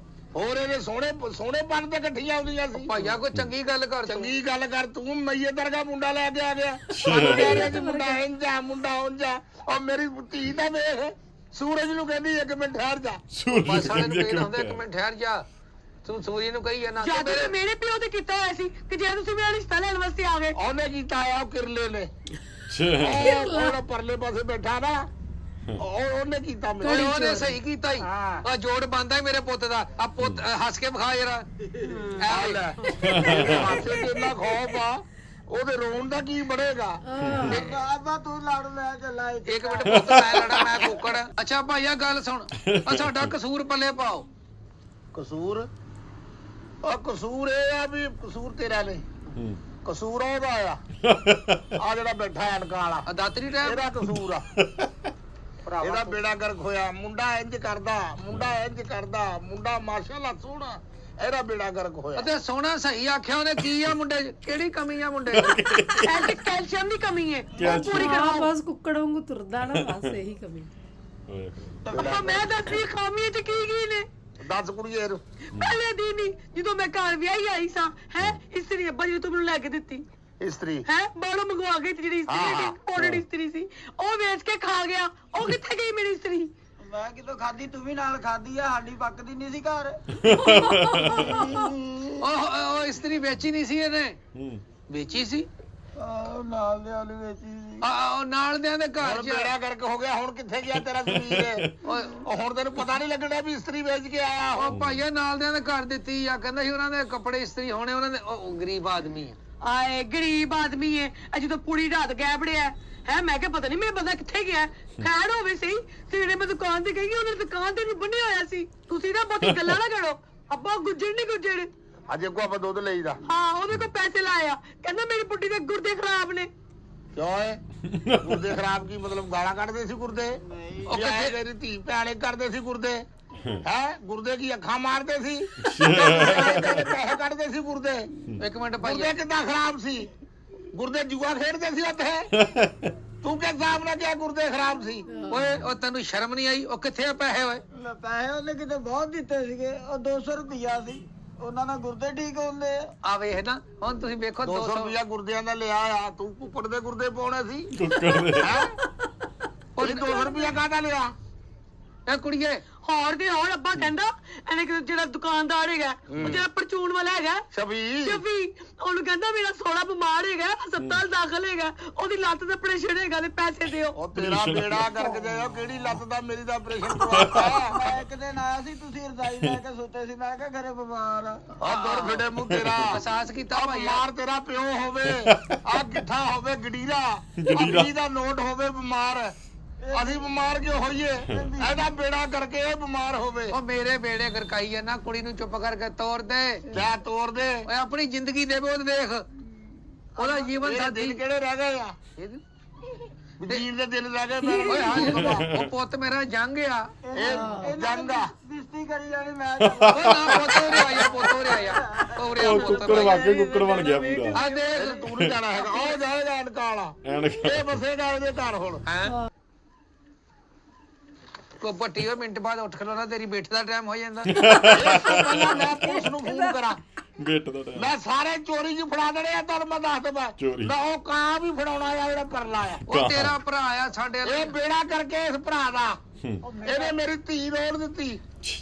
ਹੋਰ ਇਹਦੇ ਸੋਹਣੇ ਪਨ ਤੇ ਇਕੱਠੀਆਂ ਹੁੰਦੀਆਂ ਸੀ ਭਾਈਆ ਕੋਈ ਚੰਗੀ ਗੱਲ ਕਰ ਤੂੰ ਚੰਗੀ ਗੱਲ ਕਰ ਤੂੰ ਮਈਏ ਵਰਗਾ ਮੁੰਡਾ ਲੈ ਕੇ ਆ ਗਿਆ ਸਾਨੂੰ ਕਹਿ ਰਿਹਾ ਕਿ ਮੁੰਡਾ ਇੰਜਾ ਮੁੰਡਾ ਉਂਜਾ ਔਰ ਮੇਰੀ ਧੀ ਦਾ ਵੇਖ ਸੂਰਜ ਨੂੰ ਕਹਿੰਦੀ 1 ਮਿੰਟ ਠਹਿਰ ਜਾ ਸੂਰਜ ਬਸ ਵਾਲੇ ਨੂੰ ਕਹਿੰਦੇ ਕਹਿਣਾ ਹੁੰਦਾ ਇੱਕ ਮਿੰਟ ਠਹਿਰ ਜਾ ਤੂੰ ਸੂਰੀ ਨੂੰ ਕਹੀ ਜਾਣਾ ਜਦ ਤੁਸੀਂ ਮੇਰੇ ਪਿਓ ਤੇ ਕੀਤਾ ਹੋਇਆ ਸੀ ਕਿ ਜੇ ਤੁਸੀਂ ਮੇਰਾ ਰਿਸ਼ਤਾ ਲੈਣ ਵਾਸਤੇ ਆ ਗਏ ਉਹਨੇ ਕੀਤਾ ਆ ਉਹ ਕਿਰਲੇ ਨੇ ਅੱਛਾ ਉਹ ਪਰਲੇ ਪਾਸੇ ਬੈਠਾ ਨਾ ਉਹਨੇ ਕੀਤਾ ਮੈਨੂੰ ਉਹਨੇ ਸਹੀ ਕੀਤਾ ਹੀ ਹਾਂ। ਆ ਜੋੜ ਬੰਦਾ ਮੇਰੇ ਪੁੱਤ ਦਾ ਆ ਪੁੱਤ ਹੱਸ ਕੇ ਵਿਖਾ ਜਰਾ ਆ ਲੈ ਹਾਸੇ ਤੇ ਇੰਨਾ ਖੌਫ ਆ ਉਹਦੇ ਰੋਣ ਦਾ ਕੀ ਬਣੇਗਾ ਬਾਬਾ ਤੂੰ ਲੜ ਲੈ ਚੱਲਾ ਇੱਕ ਮਿੰਟ ਪੁੱਤ ਮੈਂ ਲੜਾ ਮੈਂ ਕੁੱਕੜ ਅੱਛਾ ਭਾਈਆ ਗੱਲ ਸੁਣ ਆ ਸਾਡਾ ਕਸੂਰ ਪੱਲੇ ਪਾਓ ਕਸੂਰ ਉਹ ਕਸੂਰ ਇਹ ਆ ਵੀ ਕਸੂਰ ਤੇਰਾ ਨਹੀਂ ਕਸੂਰ ਉਹਦਾ ਆ ਜਿਹੜਾ ਬੈਠਾ ਐਨਕਾਂ ਵਾਲਾ ਆ ਦਾਤਰੀ ਟਾਈਮ ਇਹਦਾ ਕਸੂਰ ਆ ਭਰਾਵਾ ਇਹਦਾ ਬੇੜਾ ਗਰਕ ਹੋਇਆ ਮੁੰਡਾ ਇੰਜ ਕਰਦਾ ਮੁੰਡਾ ਮਾਸ਼ਾਅੱਲਾ ਸੋਹਣਾ ਇਹਦਾ ਬੇੜਾ ਗਰਕ ਹੋਇਆ ਅਤੇ ਸੋਹਣਾ ਸਹੀ ਆਖਿਆ ਉਹਨੇ ਕੀ ਆ ਮੁੰਡੇ 'ਚ ਕਿਹੜੀ ਕਮੀ ਆ ਮੁੰਡੇ 'ਚ ਐਸੇ ਕੈਲਸ਼ੀਅਮ ਦੀ ਕਮੀ ਹੈ ਉਹ ਪੂਰੀ ਹਾਂ ਕਰਵਾਓ ਬਸ ਕੁੱਕੜ ਵਾਂਗੂ ਤੁਰਦਾ ਨਾ ਬਸ ਇਹੀ ਕਮੀ ਅੱਬਾ ਮੈਂ ਦੱਸਦੀ ਖਾਮੀ ਚ ਕੀ ਨੇ ਦੱਸ ਕੁੜੀਏ ਨੂੰ ਪਹਿਲੇ ਦਿਨ ਹੀ ਜਦੋਂ ਮੈਂ ਘਰ ਵਿਆਹੀ ਆਈ ਸਾਂ ਹੈ ਇਸਤਰੀ ਅੱਬਾ ਜੀ ਤੂੰ ਮੈਨੂੰ ਲੈ ਕੇ ਦਿੱਤੀ ਇਸਤਰੀ ਹੈ ਬਾਹਰੋਂ ਮੰਗਵਾ ਕੇ ਜਿਹੜੀ ਇਸਤਰੀ ਸੀ ਪਾਊਡਰ ਇਸਤਰੀ ਸੀ ਉਹ ਵੇਚ ਕੇ ਖਾ ਗਿਆ ਉਹ ਕਿੱਥੇ ਗਈ ਮੇਰੀ ਇਸਤਰੀ ਮੈਂ ਕਿਤੋਂ ਖਾਦੀ ਤੂੰ ਵੀ ਨਾਲ ਖਾਦੀ ਆ ਸਾਡੀ ਪੱਕਦੀ ਨਹੀਂ ਸੀ ਘਰ ਉਹ ਇਸਤਰੀ ਵੇਚੀ ਨਹੀਂ ਸੀ ਇਹਨੇ ਵੇਚੀ ਸੀ ਆਹ ਨਾਲ ਦੇ ਆਲੂ ਵੇਚੀ ਸੀ। ਉਹ ਨਾਲ ਦਿਆਂ ਦੇ ਘਰ ਹੁਣ 'ਚ ਬੇੜਾ ਗਰਕ ਹੋ ਗਿਆ, ਹੁਣ ਕਿੱਥੇ ਗਿਆ ਤੇਰਾ ਜ਼ਮੀਰ? ਉਹ ਹੁਣ ਤੈਨੂੰ ਪਤਾ ਨਹੀਂ ਲੱਗਣਾ ਵੀ ਇਸਤਰੀ ਵੇਚ ਕੇ ਆਇਆ ਉਹ। ਉਹ ਭਾਈਆ ਨਾਲ ਦਿਆਂ ਦੇ ਘਰ ਦਿੱਤੀ ਆ, ਕਹਿੰਦਾ ਸੀ ਉਹਨਾਂ ਦੇ ਕੱਪੜੇ ਇਸਤਰੀ ਹੋਣੇ, ਉਹਨਾਂ ਦੇ ਉਹ ਗਰੀਬ ਆਦਮੀ ਆ। ਆਏ ਗਰੀਬ ਆਦਮੀ ਹੈ ਇਹ ਜਦੋਂ ਪੂਰੀ ਰਾਤ ਗਾਇਬ ਰਿਹਾ ਹੈ। ਮੈਂ ਕਿਹਾ ਪਤਾ ਨਹੀਂ ਮੇਰਾ ਬੰਦਾ ਕਿੱਥੇ ਗਿਆ। ਖੈਰ ਹੋਵੇ ਸਹੀ ਜਿਹੜੇ ਮੈਂ ਦੁਕਾਨ ਤੇ ਗਈ ਉਹਨਾਂ ਦੀ ਦੁਕਾਨ ਤੇ ਨੂੰ ਬੰਨਿਆ ਹੋਇਆ ਸੀ। ਤੁਸੀਂ ਨਾ ਬਹੁਤੀ ਗੱਲਾਂ ਨਾ ਕਰੋ, ਆਪਾਂ ਗੁੱਜਰ ਨਹੀਂ ਗੁੱਜਰ। ਅਜੇ ਕੋ ਆਪਾਂ ਦੁੱਧ ਲਈਦਾ ਹਾਂ ਉਹਦੇ ਕੋਲ ਪੈਸੇ ਲਾਏ ਆ, ਕਹਿੰਦਾ ਮੇਰੀ ਬੁੱਢੀ ਦੇ ਗੁਰਦੇ ਖਰਾਬ ਨੇ। ਕਿਉਂ ਏ? ਗੁਰਦੇ ਖਰਾਬ ਕੀ ਮਤਲਬ? ਗਾਲਾਂ ਕੱਢਦੇ ਸੀ ਗੁਰਦੇ? ਉਹ ਕਿੱਥੇ ਮੇਰੀ ਧੀ ਭੈਣੇ ਕਰਦੇ ਸੀ ਗੁਰਦੇ? ਹੈ ਗੁਰਦੇ ਕੀ ਅੱਖਾਂ ਮਾਰਦੇ ਸੀ? ਪੈਸੇ ਕੱਢਦੇ ਸੀ ਗੁਰਦੇ? ਇੱਕ ਮਿੰਟ ਗੁਰਦੇ ਭਾਈਆ, ਕਿੱਦਾਂ ਖਰਾਬ ਸੀ? ਗੁਰਦੇ ਜੂਆ ਖੇਡਦੇ ਸੀ ਉੱਥੇ? ਤੂੰ ਕਿਸ ਹਿਸਾਬ ਨਾਲ ਕਿਹਾ ਗੁਰਦੇ ਖਰਾਬ ਸੀ? ਓਏ ਉਹ ਤੈਨੂੰ ਸ਼ਰਮ ਨਹੀਂ ਆਈ? ਉਹ ਕਿੱਥੇ ਆ ਪੈਸੇ ਓਏ? ਪੈਸੇ ਉਹਨੇ ਕਿਤੇ ਬਹੁਤ ਦਿੱਤੇ ਸੀਗੇ, ਉਹ 200 ਰੁਪਿਆ ਸੀ, ਉਹਨਾਂ ਨਾਲ ਗੁਰਦੇ ਠੀਕ ਹੁੰਦੇ ਆ। ਆ ਵੇਖ ਨਾ ਹੁਣ ਤੁਸੀਂ ਵੇਖੋ 200 ਰੁਪਇਆ ਗੁਰਦਿਆਂ ਦਾ ਲਿਆ ਆ, ਤੂੰ ਕੁੱਕੜ ਦੇ ਗੁਰਦੇ ਪਾਉਣੇ ਸੀ? ਹੈਂ? ਉਹ 200 ਰੁਪਇਆ ਕਾਹਦਾ ਲਿਆ? ਇਹ ਕੁੜੀਏ ਹੋਰ ਦੇ ਹੋਰ ਅੱਬਾ ਕਹਿੰਦਾ ਇਹਨੇ ਜਿਹੜਾ ਦੁਕਾਨਦਾਰ ਹੈਗਾ ਉਹ ਜਿਹੜਾ ਪਰਚੂਨ ਵਾਲਾ ਹੈਗਾ ਛਵੀ ਸ਼ਫੀ, ਉਹਨੂੰ ਕਹਿੰਦਾ ਮੇਰਾ ਸੋਹਣਾ ਬਿਮਾਰ ਹੈਗਾ, ਹਸਪਤਾਲ ਦਾਖਲ ਹੈਗਾ, ਉਹਦੀ ਲੱਤ ਦਾ ਆਪਰੇਸ਼ਨ ਹੈਗਾ ਤੇ ਪੈਸੇ ਦਿਓ। ਉਹ ਤੇਰਾ ਬੇੜਾ ਕਰਕੇ ਜਾਇਓ, ਕਿਹੜੀ ਲੱਤ ਦਾ ਮੇਰੀ ਦਾ ਆਪਰੇਸ਼ਨ ਕਰਵਾਤਾ? ਮੈਂ ਇੱਕ ਦਿਨ ਆਇਆ ਸੀ, ਤੁਸੀਂ ਰਜਾਈ ਲੈ ਕੇ ਸੁੱਤੇ ਸੀ, ਮੈਂ ਕਿਹਾ ਘਰੇ ਬਿਮਾਰ ਆ। ਆ ਦੁਰ ਫਿੱਟੇ ਮੂੰਹ ਤੇਰਾ ਅਹਿਸਾਸ ਕੀਤਾ ਆ ਭਾਈਆ। ਬਿਮਾਰ ਤੇਰਾ ਪਿਓ ਹੋਵੇ, ਆ ਗਿੱਠਾ ਹੋਵੇ ਗੜੀਰਾ, ਅਗਲੀ ਦਾ ਨੋਟ ਹੋਵੇ ਬਿਮਾਰ। ਅਸੀਂ ਬਿਮਾਰ ਕਿਉਂ ਹੋਈਏ? ਇਹਦਾ ਬੇੜਾ ਕਰਕੇ ਇਹ ਬਿਮਾਰ ਹੋਵੇ। ਉਹ ਮੇਰੇ ਬੇੜੇ ਗਰਕਾਈ ਆ ਨਾ, ਕੁੜੀ ਨੂੰ ਚੁੱਪ ਕਰਕੇ ਤੋਰ ਦੇ। ਕਿਆ ਤੋੜ ਦੇ? ਓਏ ਆਪਣੀ ਜ਼ਿੰਦਗੀ ਦੇ ਬੋਧ ਦੇਖ, ਉਹਦਾ ਜੀਵਨ ਇਹ ਸਾਥੀ। ਦਿਨ ਕਿਹੜੇ ਰਹਿ ਗਏ ਆ? ਵਜ਼ੀਰ ਦੇ ਦਿਨ ਰਹਿ ਗਏ ਮੇਰੇ। ਓਏ ਹਾਂ ਉਹ ਪੁੱਤ ਮੇਰਾ ਜੰਗ ਆ। ਇਹ ਜੰਗ ਆ। ਬਿਸਤੀ ਕਰੀ ਜਾਣੀ ਮੈਂ ਓਏ ਨਾ ਪੁੱਤ ਉਰੇ ਆਇਆ, ਪੁੱਤ ਉਰੇ ਆਇਆ, ਉਰੇ ਆ ਉਹ ਪੁੱਤ ਕੁੱਕੜ ਵਾਕੇ ਕੁੱਕੜ ਬਣ ਗਿਆ ਪੂਰਾ। ਆ ਇਹ ਦੇਖ ਤੂੰ ਨਹੀਂ ਜਾਣਾ ਹੈਗਾ, ਉਹ ਜਾਏਗਾ ਅਣਕਾ ਵਾਲਾ, ਇਹ ਬਸੇਗਾ ਇਹਦੇ ਘਰ ਹੁਣ। ਹੈਂ ਕੋ ਪੱਟੀ ਓਏ ਮਿੰਟ ਬਾਅਦ ਉੱਠ ਖਲੋਣਾ, ਤੇਰੀ ਬੈਠ ਦਾ ਟਾਈਮ ਹੋ ਜਾਂਦਾ। ਪਹਿਲਾਂ ਮੈਂ ਪੁਲਿਸ ਨੂੰ ਫੋਨ ਕਰਾਂ, ਗੇਟ ਦਾ ਟਾਈਮ ਮੈਂ ਸਾਰੇ ਚੋਰੀ ਚ ਫੜਾ ਦੇਣੇ ਆ, ਤੁਹਾਨੂੰ ਮੈਂ ਦੱਸ ਦਵਾਂ। ਚੋਰੀ। ਮੈਂ ਉਹ ਕਾਂ ਵੀ ਫੜਾਉਣਾ ਆ ਜਿਹੜਾ ਪਰਲਾ ਆ। ਉਹ ਤੇਰਾ ਭਰਾ ਆ ਸਾਡੇ ਇਹ ਬੇੜਾ ਕਰਕੇ ਇਸ ਭਰਾ ਦਾ, ਇਹਨੇ ਮੇਰੀ ਧੀ ਰੋੜ ਦਿੱਤੀ,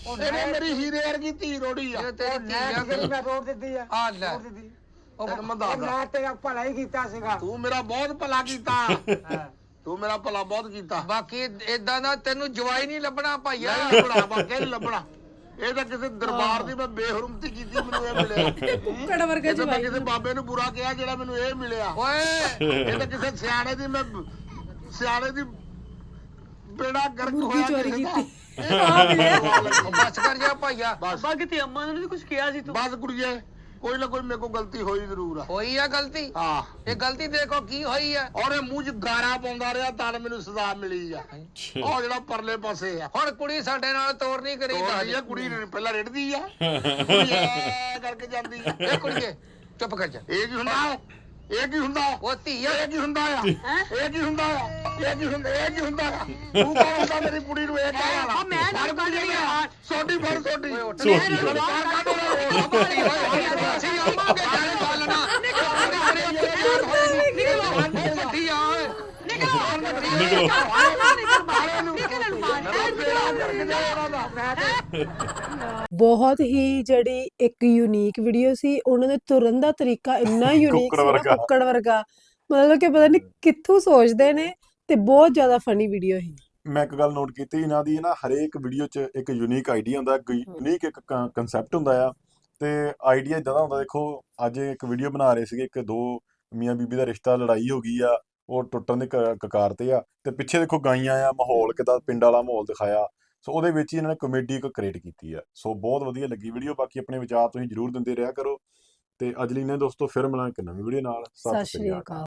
ਇਹਨੇ ਮੇਰੀ ਹੀਰੇ ਵਰਗੀ ਧੀ ਰੋੜੀ ਆ। ਇਹ ਤੇਰੀ ਧੀ ਆ ਜਿਹੜੀ ਮੈਂ ਰੋੜ ਦਿੱਤੀ ਆ, ਆ ਲੈ ਰੋੜ ਦਿੱਤੀ। ਤੈਨੂੰ ਮੈਂ ਉਹ ਦੱਸਦਾ, ਮੈਂ ਤੇਰਾ ਭਲਾ ਹੀ ਕੀਤਾ ਸੀਗਾ। ਤੂੰ ਮੇਰਾ ਬਹੁਤ ਭਲਾ ਕੀਤਾ, ਤੂੰ ਮੇਰਾ ਭਲਾ ਬਹੁਤ ਕੀਤਾ। ਬਾਕੀ ਏਦਾਂ ਦਾ ਤੈਨੂੰ ਜਵਾਈ ਨਹੀਂ ਲੱਭਣਾ ਭਾਈਆ। ਨਹੀਂ ਲੱਭਣਾ, ਬਾਕੀ ਨਹੀਂ ਲੱਭਣਾ। ਇਹ ਤਾਂ ਕਿਸੇ ਦਰਬਾਰ ਦੀ ਮੈਂ ਬੇਹਰਮਤੀ ਕੀਤੀ, ਮੈਨੂੰ ਇਹ ਮਿਲਿਆ। ਕੁੱਕੜ ਵਰਗਾ ਇਹ ਤਾਂ ਮੈਂ ਜਵਾਈ। ਕਿਸੇ ਬਾਬੇ ਨੂੰ ਬੁਰਾ ਕਿਹਾ ਜਿਹੜਾ ਮੈਨੂੰ ਇਹ ਮਿਲਿਆ। ਓਏ ਇਹ ਤਾਂ ਕਿਸੇ ਸਿਆਣੇ ਦੀ ਮੈਂ ਸਿਆਣੇ ਦੀ ਬੇੜਾ ਗਰਕ ਮੁਰਗੀ ਹੋਇਆ ਚੋਰੀ ਕਿਸੇ ਦਾ। ਕੀਤੀ। ਆ ਮਿਲਿਆ। ਉਹ ਬਸ ਕਰ ਜਾ ਭਾਈਆ। ਅੱਬਾ ਕਿਤੇ ਅੰਮਾ ਨੇ ਕੁਝ ਕਿਹਾ ਸੀ ਤੂੰ? ਬਸ ਕੁੜੀਏ, ਕੋਈ ਨਾ ਕੋਈ ਮੇਰੇ ਕੋਲ ਗਲਤੀ ਹੋਈ ਜ਼ਰੂਰ ਆ। ਹੋਈ ਆ ਗਲਤੀ? ਹਾਂ, ਇਹ ਗਲਤੀ ਦੇਖੋ ਕੀ ਹੋਈ ਆ। ਔਰ ਇਹ ਮੂੰਹ 'ਚ ਗਾਰਾ ਪਾਉਂਦਾ ਰਿਹਾ ਤਾਂ ਮੈਨੂੰ ਸਜ਼ਾ ਮਿਲੀ ਆ। ਉਹ ਜਿਹੜਾ ਪਰਲੇ ਪਾਸੇ ਆ, ਹੁਣ ਕੁੜੀ ਸਾਡੇ ਨਾਲ ਤੋਰ ਨਹੀਂ ਕਰੀ ਤੋੜਦੀ ਆ ਕੁੜੀ, ਪਹਿਲਾਂ ਰਿੜਦੀ ਆ, ਕੁੜੀ ਐ ਕਰਕੇ ਜਾਂਦੀ ਆ। ਇਹ ਕੁੜੀਏ ਚੁੱਪ ਕਰ ਜਾ। ਇਹ ਕੀ ਹੁੰਦਾ? ਇਹ ਕੀ ਹੁੰਦਾ? ਉਹ ਧੀ ਆ। ਇਹ ਕੀ ਹੁੰਦਾ ਆ? ਇਹ ਕੀ ਹੁੰਦਾ ਆ? ਇਹ ਕੀ ਹੁੰਦਾ? ਇਹ ਕੀ ਹੁੰਦਾ ਆ? ਤੂੰ ਕੌਣ ਹੁੰਦਾ ਮੇਰੀ ਕੁੜੀ ਨੂੰ ਇਹ ਕਹਿਣ ਵਾਲਾ? ਉਹ ਮੈਂ ਨਾ ਕਰ ਰਹੀ ਆ। ਸੋਡੀ ਫੜ ਸੋਡੀ। ਅਸੀਂ ਆਵਾਂਗੇ ਜਾਣੇ ਗੱਲ ਨਾ। ਵੱਡੀ ਆ ਓਏ। ਬਹੁਤ ਹੀ ਜਿਹੜੀ ਇੱਕ ਯੂਨੀਕ ਵੀਡੀਓ ਸੀ, ਉਹਨਾਂ ਦੇ ਤੁਰਨ ਦਾ ਤਰੀਕਾ ਇੰਨਾ ਯੂਨੀਕ ਕੁੱਕੜ ਸੀ ਨਾ, ਵਰਗਾ। ਕੁੱਕੜ ਵਰਗਾ, ਮਤਲਬ ਕਿ ਪਤਾ ਨਹੀਂ ਕਿੱਥੋਂ ਸੋਚਦੇ ਨੇ, ਤੇ ਬਹੁਤ ਜ਼ਿਆਦਾ ਫਨੀ ਵੀਡੀਓ ਸੀ। ਮੈਂ ਇੱਕ ਗੱਲ ਨੋਟ ਕੀਤੀ, ਇਹਨਾਂ ਦੀ ਨਾ ਹਰੇਕ ਵੀਡੀਓ 'ਚ ਇੱਕ ਯੂਨੀਕ ਆਈਡੀਆ ਹੁੰਦਾ, ਯੂਨੀਕ ਇੱਕ ਕਨਸੈਪਟ ਹੁੰਦਾ ਆ, ਤੇ ਆਈਡੀਆ ਇਦਾਂ ਦਾ ਹੁੰਦਾ। ਦੇਖੋ ਅੱਜ ਇੱਕ ਵੀਡੀਓ ਬਣਾ ਰਹੇ ਸੀਗੇ, ਇੱਕ ਦੋ ਮੀਆਂ ਬੀਬੀ ਦਾ ਰਿਸ਼ਤਾ, ਲੜਾਈ ਹੋ ਗਈ ਆ, ਉਹ ਟੁੱਟਣ ਦੇ ਕਗਾਰ ਤੇ ਆ, ਤੇ ਪਿੱਛੇ ਦੇਖੋ ਗਾਈਆਂ ਆ, ਮਾਹੌਲ ਕਿੱਦਾਂ ਪਿੰਡ ਵਾਲਾ ਮਾਹੌਲ ਦਿਖਾਇਆ। ਸੋ ਉਹਦੇ ਵਿੱਚ ਹੀ ਇਹਨਾਂ ਨੇ ਕਮੇਡੀ ਇੱਕ ਕ੍ਰੀਏਟ ਕੀਤੀ ਆ। ਸੋ ਬਹੁਤ ਵਧੀਆ ਲੱਗੀ ਵੀਡੀਓ। ਬਾਕੀ ਆਪਣੇ ਵਿਚਾਰ ਤੁਸੀਂ ਜ਼ਰੂਰ ਦਿੰਦੇ ਰਿਹਾ ਕਰੋ, ਤੇ ਅੱਜ ਲਈ ਨੇ ਦੋਸਤੋ ਫਿਰ ਮਿਲਾਂਗੇ ਇੱਕ ਨਵੀਂ ਵੀਡੀਓ ਨਾਲ। ਸਤਿ ਸ਼੍ਰੀ ਅਕਾਲ।